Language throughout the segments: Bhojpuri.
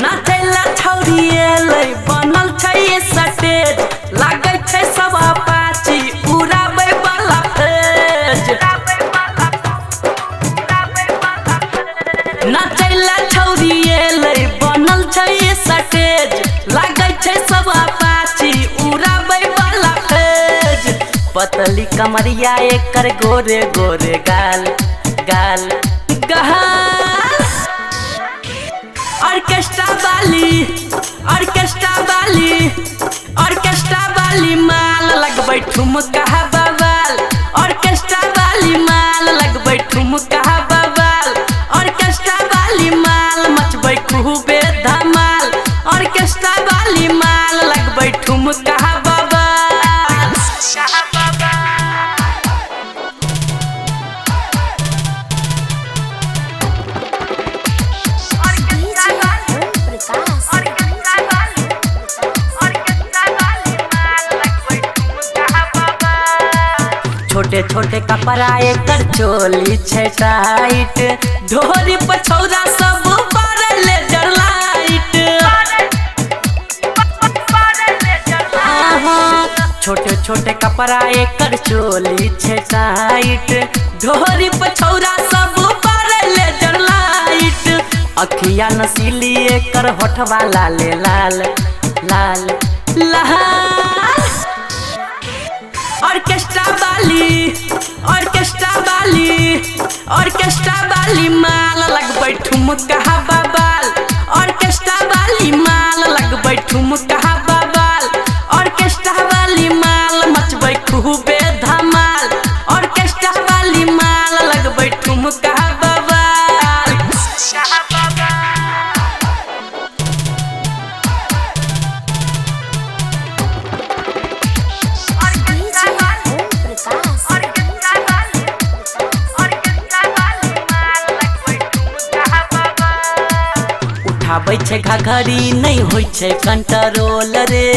नाचैला छौरिएलै बनल छै स्टेज लागै छै सब अपाची उड़ाबै वाला तेज। नाचैला छौरिएलै बनल छै स्टेज लागै छै सब अपाची उड़ाबै वाला तेज। पतली कमरिया एकर गोरे गोरे गाल गाल गहाल। ऑर्केस्ट्रा वाली माल लगबै ठुमका बवाल। ऑर्केस्ट्रा वाली माल लगबै ठुमका बवाल। ऑर्केस्ट्रा वाली माल मचबै खूबे धमाल। ऑर्केस्ट्रा वाली माल लगबै ठुमका बवाल। छोटे छोटे कपड़ा एकर चोली छै टाइट। ढोरी पर छौरा सब पर लेजर लाइट। छोटे छोटे कपड़ा एकर चोली छै टाइट। ढोरी पर छौरा सब पर लेजर लाइट। अखिया नसीली एकर होठवा लाले लाल लाल लाल। ऑर्केस्ट्रा वाली माल लगबै ठुमका बवाल। ऑर्केस्ट्रा वाली माल लगबै ठुमका बवाल। ऑर्केस्ट्रा वाली माल मचबै खूबे धमाल। ऑर्केस्ट्रा वाली माल लगबै ठुमका बवाल। उठाबै छै घघरी नहीं होइ छै कंट्रोल रे।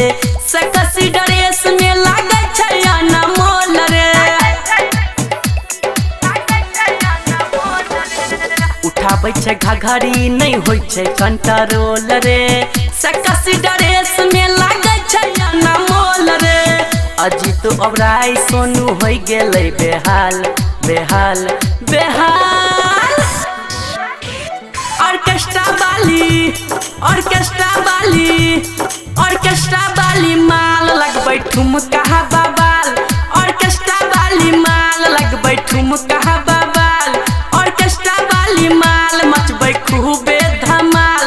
सकसी ड्रेस में लागै छै अनमोल रे। उठाबै छै घघरी नहीं होइ छै कंट्रोल रे। सकसी ड्रेस में लागै छै अनमोल रे। अजीत ओबराय सोनू होइ गेलै बेहाल बेहाल बेहाल। ऑर्केस्ट्रा वाली माल लगबै ठुमका बवाल। ऑर्केस्ट्रा वाली माल लगबै ठुमका बवाल। ऑर्केस्ट्रा वाली माल मचबै खूबे धमाल।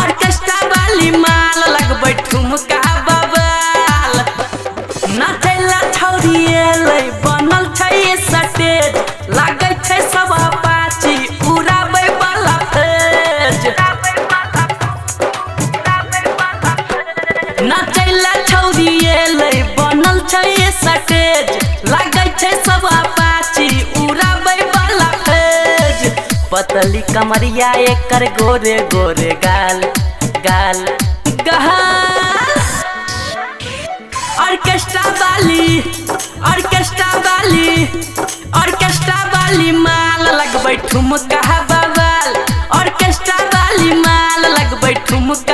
ऑर्केस्ट्रा वाली माल लगबै ठुमका बवाल। नाचैला छौरिएलै बनल छै स्टेज लागै छै सब अपाची उड़ाबै वाला तेज। नाचैला छौरिएलै बनल छै स्टेज लागै छै सब अपाची उड़ाबै वाला तेज। पतली कमरिया एकर गोरे गोरे गाल गाल गहाल। ऑर्केस्ट्रा वाली माल लगबै ठुमका बवाल। ऑर्केस्ट्रा वाली माल लगबै ठुमका